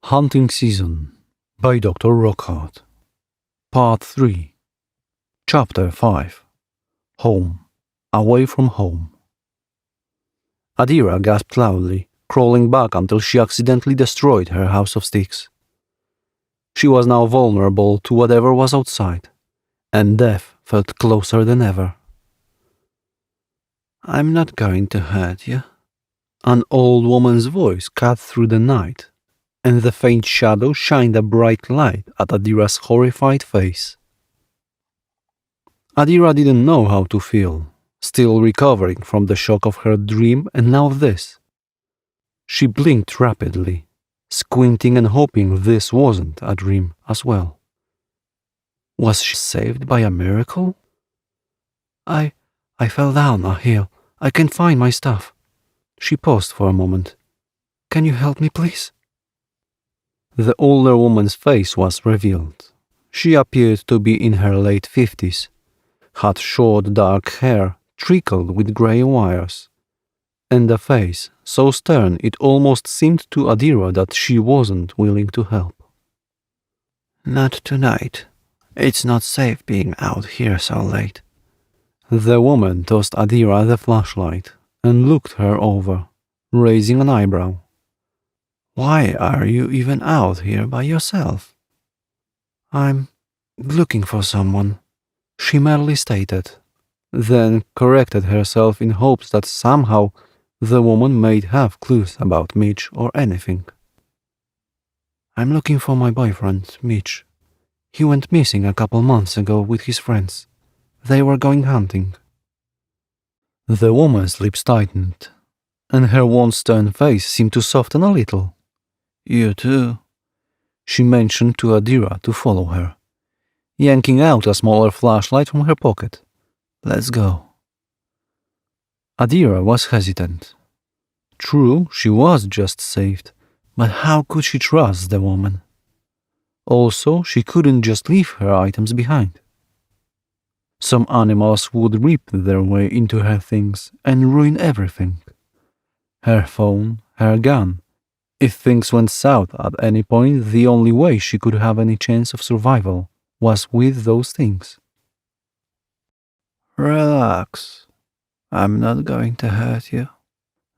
Hunting Season by Dr. Rockhard. Part 3. Chapter 5. Home. Away from home. Adira gasped loudly, crawling back until she accidentally destroyed her house of sticks. She was now vulnerable to whatever was outside, and death felt closer than ever. "I'm not going to hurt you." An old woman's voice cut through the night, and the faint shadow shined a bright light at Adira's horrified face. Adira didn't know how to feel, still recovering from the shock of her dream and now this. She blinked rapidly, squinting and hoping this wasn't a dream as well. Was she saved by a miracle? I fell down a hill. I can't find my stuff." She paused for a moment. "Can you help me, please?" The older woman's face was revealed. She appeared to be in her late 50s, had short dark hair trickled with grey wires, and a face so stern it almost seemed to Adira that she wasn't willing to help. "Not tonight. It's not safe being out here so late." The woman tossed Adira the flashlight and looked her over, raising an eyebrow. "Why are you even out here by yourself?" "I'm looking for someone," she merely stated, then corrected herself in hopes that somehow the woman might have clues about Mitch or anything. "I'm looking for my boyfriend, Mitch. He went missing a couple months ago with his friends. They were going hunting." The woman's lips tightened, and her once stern face seemed to soften a little. "You too," she mentioned to Adira to follow her, yanking out a smaller flashlight from her pocket. "Let's go." Adira was hesitant. True, she was just saved, but how could she trust the woman? Also, she couldn't just leave her items behind. Some animals would rip their way into her things and ruin everything. Her phone, her gun. If things went south at any point, the only way she could have any chance of survival was with those things. "Relax. I'm not going to hurt you."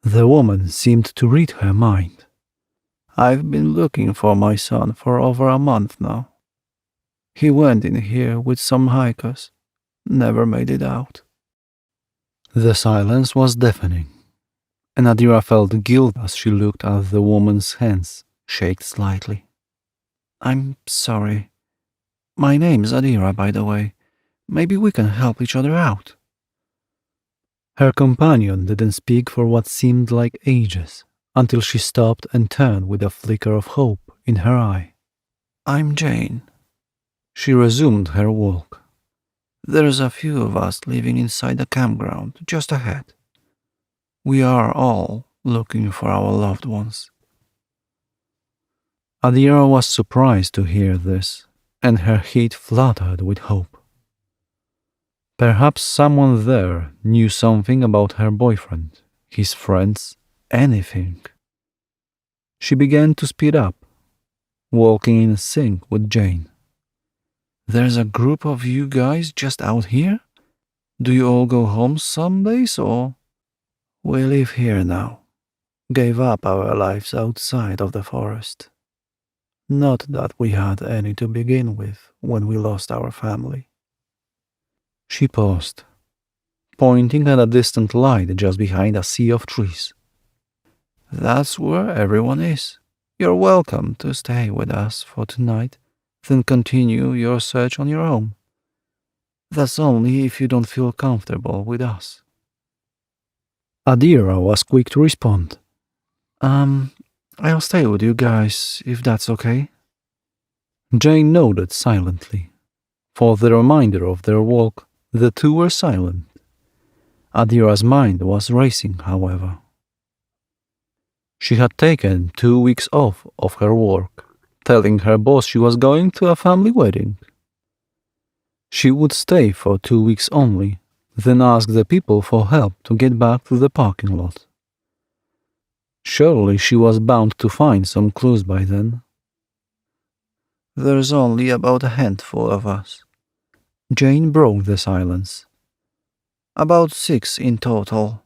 The woman seemed to read her mind. "I've been looking for my son for over a month now. He went in here with some hikers. Never made it out." The silence was deafening, and Adira felt guilt as she looked at the woman's hands shake slightly. "I'm sorry. My name's Adira, by the way. Maybe we can help each other out." Her companion didn't speak for what seemed like ages, until she stopped and turned with a flicker of hope in her eye. "I'm Jane." She resumed her walk. "There's a few of us living inside the campground just ahead. We are all looking for our loved ones." Adira was surprised to hear this, and her heart fluttered with hope. Perhaps someone there knew something about her boyfriend, his friends, anything. She began to speed up, walking in sync with Jane. "There's a group of you guys just out here? Do you all go home some days, or?" "We live here now. Gave up our lives outside of the forest. Not that we had any to begin with when we lost our family." She paused, pointing at a distant light just behind a sea of trees. "That's where everyone is. You're welcome to stay with us for tonight, then continue your search on your own. That's only if you don't feel comfortable with us." Adira was quick to respond. I'll stay with you guys, if that's okay." Jane nodded silently. For the remainder of their walk, the two were silent. Adira's mind was racing, however. She had taken 2 weeks off of her work, telling her boss she was going to a family wedding. She would stay for 2 weeks only, then ask the people for help to get back to the parking lot. Surely she was bound to find some clues by then, There's only about a handful of us. Jane broke the silence. About 6 in total.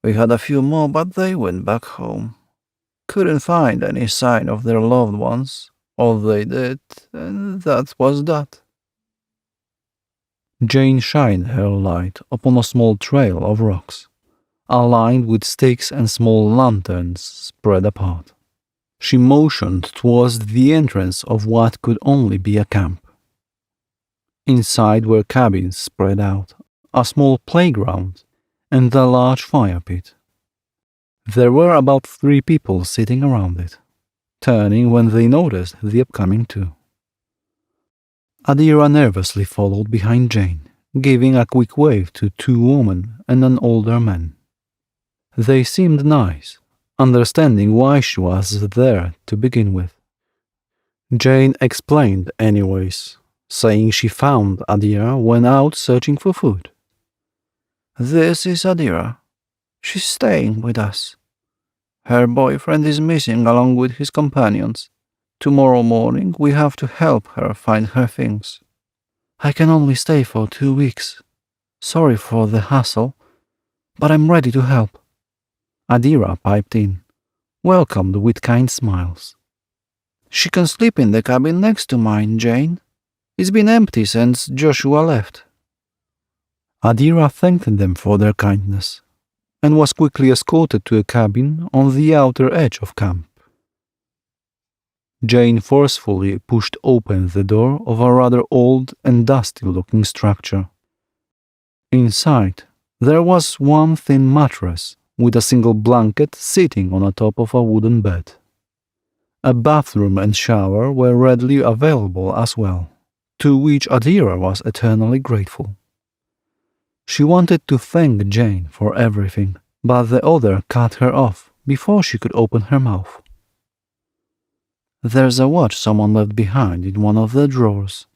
We had a few more, but they went back home. Couldn't find any sign of their loved ones. All they did, and that was that. Jane shined her light upon a small trail of rocks, aligned with stakes and small lanterns spread apart. She motioned towards the entrance of what could only be a camp. Inside were cabins spread out, a small playground, and a large fire pit. There were about 3 people sitting around it, turning when they noticed the upcoming two. Adira nervously followed behind Jane, giving a quick wave to 2 women and an older man. They seemed nice, understanding why she was there to begin with. Jane explained anyways, saying she found Adira when out searching for food. This is Adira. She's staying with us. Her boyfriend is missing along with his companions. Tomorrow morning we have to help her find her things. I can only stay for 2 weeks. Sorry for the hassle, but I'm ready to help. Adira piped in, welcomed with kind smiles. She can sleep in the cabin next to mine, Jane. It's been empty since Joshua left. Adira thanked them for their kindness and was quickly escorted to a cabin on the outer edge of camp. Jane forcefully pushed open the door of a rather old and dusty-looking structure. Inside, there was one thin mattress with a single blanket sitting on the top of a wooden bed. A bathroom and shower were readily available as well, to which Adira was eternally grateful. She wanted to thank Jane for everything, but the other cut her off before she could open her mouth. There's a watch someone left behind in one of the drawers.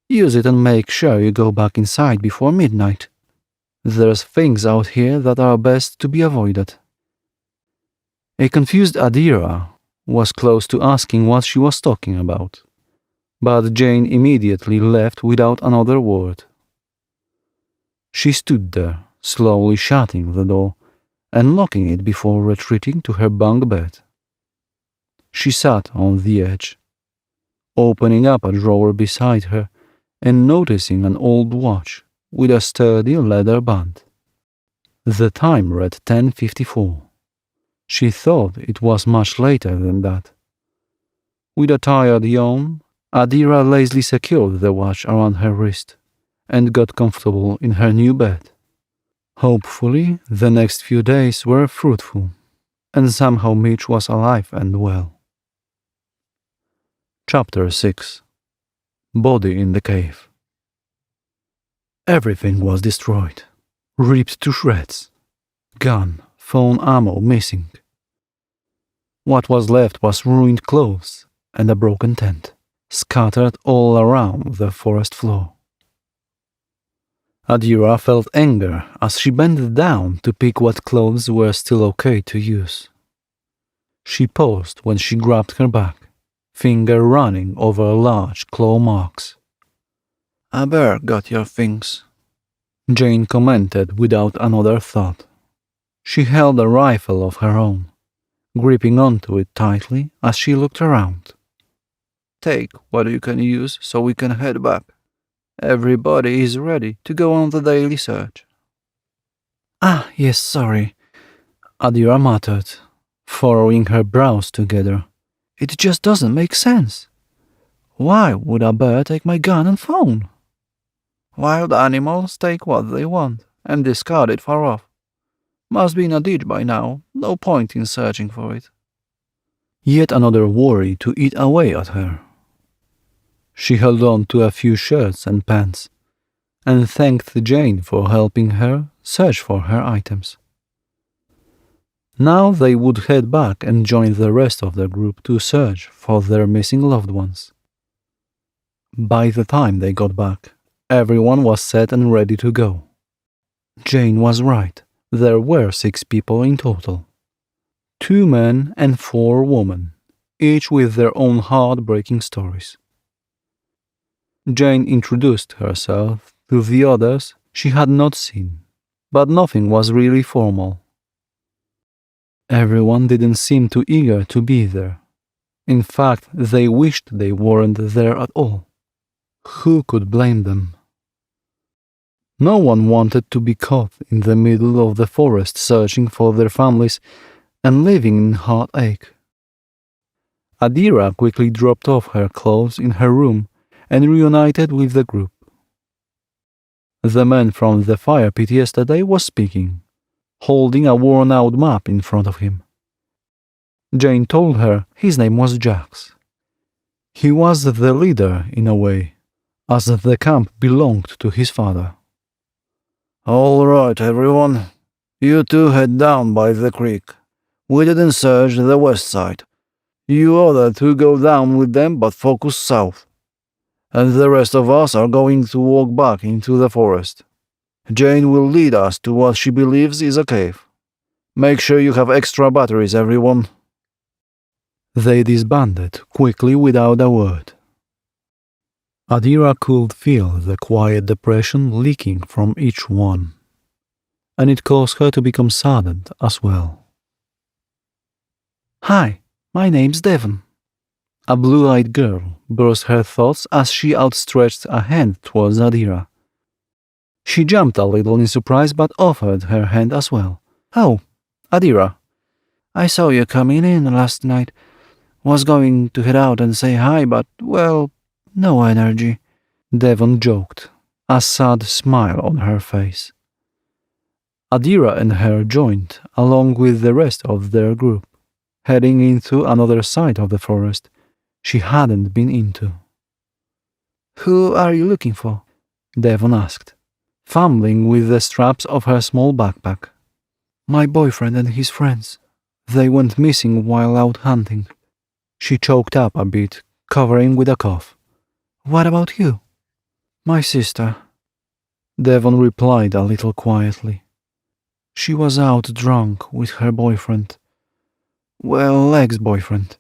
Use it and make sure you go back inside before midnight. There's things out here that are best to be avoided. A confused Adira was close to asking what she was talking about, but Jane immediately left without another word. She stood there, slowly shutting the door and locking it before retreating to her bunk bed. She sat on the edge, opening up a drawer beside her and noticing an old watch with a sturdy leather band. The time read 10:54. She thought it was much later than that. With a tired yawn, Adira lazily secured the watch around her wrist and got comfortable in her new bed. Hopefully, the next few days were fruitful, and somehow Mitch was alive and well. Chapter 6. Body in the Cave. Everything was destroyed, ripped to shreds. Gun, phone ammo missing. What was left was ruined clothes and a broken tent, scattered all around the forest floor. Adira felt anger as she bent down to pick what clothes were still okay to use. She paused when she grabbed her bag, finger running over large claw marks. A bear got your things, Jane commented without another thought. She held a rifle of her own, gripping onto it tightly as she looked around. Take what you can use so we can head back. Everybody is ready to go on the daily search. Ah, yes, sorry, Adira muttered, furrowing her brows together. It just doesn't make sense. Why would a bear take my gun and phone? Wild animals take what they want and discard it far off. Must be in a ditch by now, no point in searching for it. Yet another worry to eat away at her. She held on to a few shirts and pants, and thanked Jane for helping her search for her items. Now they would head back and join the rest of the group to search for their missing loved ones. By the time they got back, everyone was set and ready to go. Jane was right. There were 6 people in total. 2 men and 4 women, each with their own heartbreaking stories. Jane introduced herself to the others she had not seen, but nothing was really formal. Everyone didn't seem too eager to be there. In fact, they wished they weren't there at all. Who could blame them? No one wanted to be caught in the middle of the forest searching for their families and living in heartache. Adira quickly dropped off her clothes in her room and reunited with the group. The man from the fire pit yesterday was speaking, holding a worn-out map in front of him. Jane told her his name was Jax. He was the leader in a way, as the camp belonged to his father. All right, everyone. You two head down by the creek. We didn't search the west side. You other two go down with them but focus south. And the rest of us are going to walk back into the forest. Jane will lead us to what she believes is a cave. Make sure you have extra batteries, everyone. They disbanded quickly without a word. Adira could feel the quiet depression leaking from each one, and it caused her to become saddened as well. Hi, my name's Devon. A blue-eyed girl burst her thoughts as she outstretched a hand towards Adira. She jumped a little in surprise but offered her hand as well. Oh, Adira. I saw you coming in last night. Was going to head out and say hi, but, well, no energy. Devon joked, a sad smile on her face. Adira and her joined, along with the rest of their group, heading into another side of the forest she hadn't been into. Who are you looking for? Devon asked, fumbling with the straps of her small backpack. My boyfriend and his friends. They went missing while out hunting. She choked up a bit, covering with a cough. What about you? My sister. Devon replied a little quietly. She was out drunk with her boyfriend. Well, ex-boyfriend.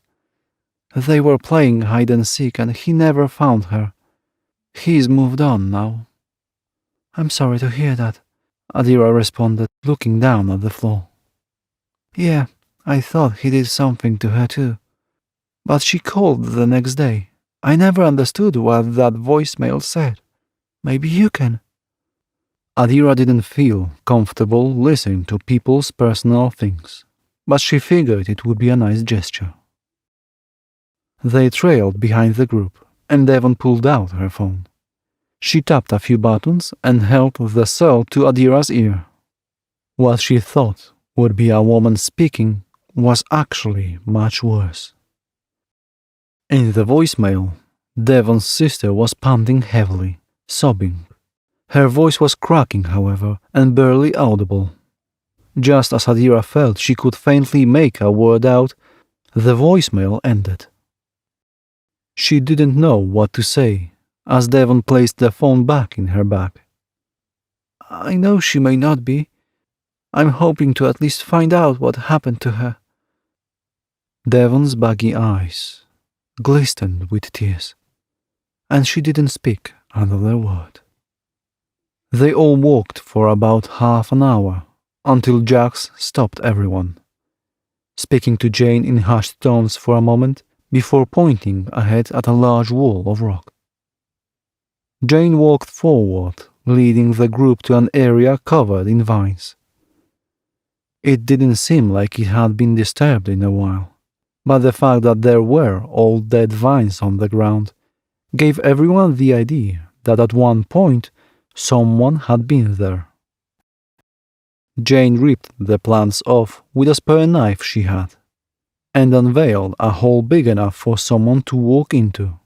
They were playing hide and seek and he never found her. He's moved on now. I'm sorry to hear that, Adira responded, looking down at the floor. Yeah, I thought he did something to her too. But she called the next day. I never understood what that voicemail said. Maybe you can. Adira didn't feel comfortable listening to people's personal things, but she figured it would be a nice gesture. They trailed behind the group, and Devon pulled out her phone. She tapped a few buttons and held the cell to Adira's ear. What she thought would be a woman speaking was actually much worse. In the voicemail, Devon's sister was panting heavily, sobbing. Her voice was cracking, however, and barely audible. Just as Adira felt she could faintly make a word out, the voicemail ended. She didn't know what to say, as Devon placed the phone back in her bag. I know she may not be. I'm hoping to at least find out what happened to her. Devon's baggy eyes glistened with tears, and she didn't speak another word. They all walked for about half an hour, until Jax stopped everyone, speaking to Jane in hushed tones for a moment before pointing ahead at a large wall of rock. Jane walked forward, leading the group to an area covered in vines. It didn't seem like it had been disturbed in a while, but the fact that there were old dead vines on the ground gave everyone the idea that at one point someone had been there. Jane ripped the plants off with a spare knife she had, and unveiled a hole big enough for someone to walk into.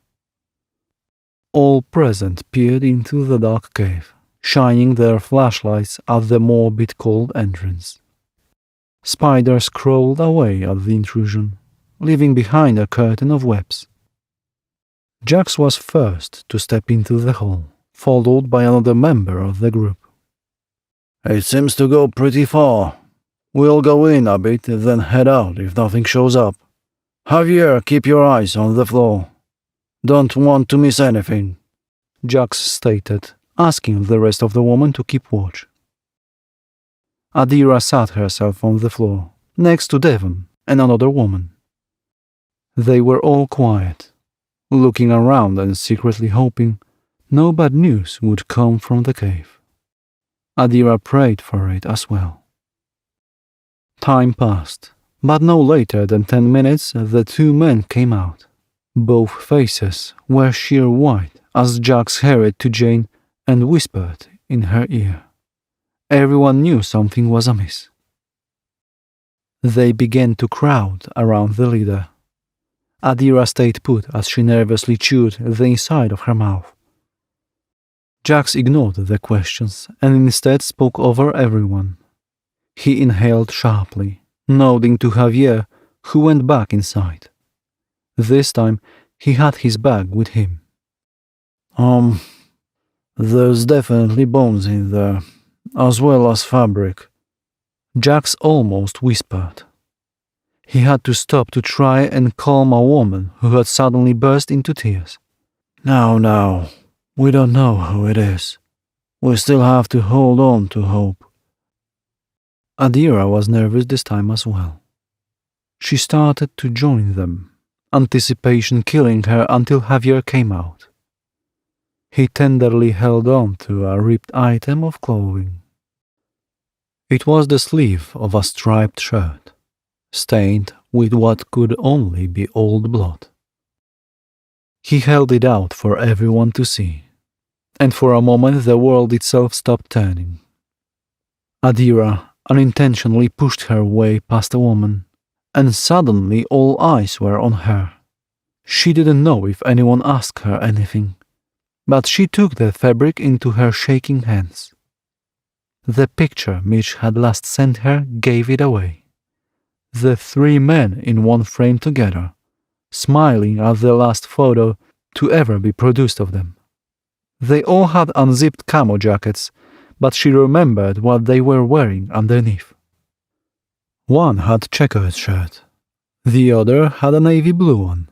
All present peered into the dark cave, shining their flashlights at the morbid cold entrance. Spiders crawled away at the intrusion, leaving behind a curtain of webs. Jax was first to step into the hole, followed by another member of the group. It seems to go pretty far. We'll go in a bit, then head out if nothing shows up. Javier, keep your eyes on the floor. Don't want to miss anything. Jax stated, asking the rest of the women to keep watch. Adira sat herself on the floor, next to Devon and another woman. They were all quiet, looking around and secretly hoping no bad news would come from the cave. Adira prayed for it as well. Time passed, but no later than 10 minutes the two men came out. Both faces were sheer white as Jax hurried to Jane and whispered in her ear. Everyone knew something was amiss. They began to crowd around the leader. Adira stayed put as she nervously chewed the inside of her mouth. Jax ignored the questions and instead spoke over everyone. He inhaled sharply, nodding to Javier, who went back inside. This time, he had his bag with him. There's definitely bones in there, as well as fabric, Jax almost whispered. He had to stop to try and calm a woman who had suddenly burst into tears. Now, we don't know who it is. We still have to hold on to hope. Adira was nervous this time as well. She started to join them, anticipation killing her until Javier came out. He tenderly held on to a ripped item of clothing. It was the sleeve of a striped shirt, stained with what could only be old blood. He held it out for everyone to see, and for a moment the world itself stopped turning. Adira unintentionally pushed her way past a woman, and suddenly all eyes were on her. She didn't know if anyone asked her anything, but she took the fabric into her shaking hands. The picture Mitch had last sent her gave it away. The three men in one frame together, smiling at the last photo to ever be produced of them. They all had unzipped camo jackets, but she remembered what they were wearing underneath. One had checkered shirt, the other had a navy blue one,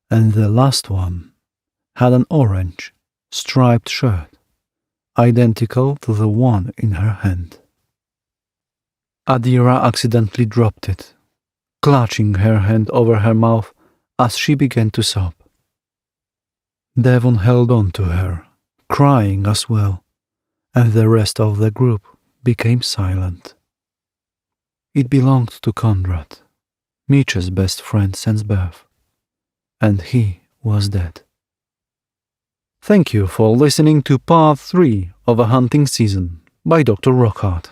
and the last one had an orange, striped shirt, identical to the one in her hand. Adira accidentally dropped it, clutching her hand over her mouth as she began to sob. Devon held on to her, crying as well, and the rest of the group became silent. It belonged to Conrad, Mitch's best friend since birth, and he was dead. Thank you for listening to Part 3 of A Hunting Season by Dr. Rockhard.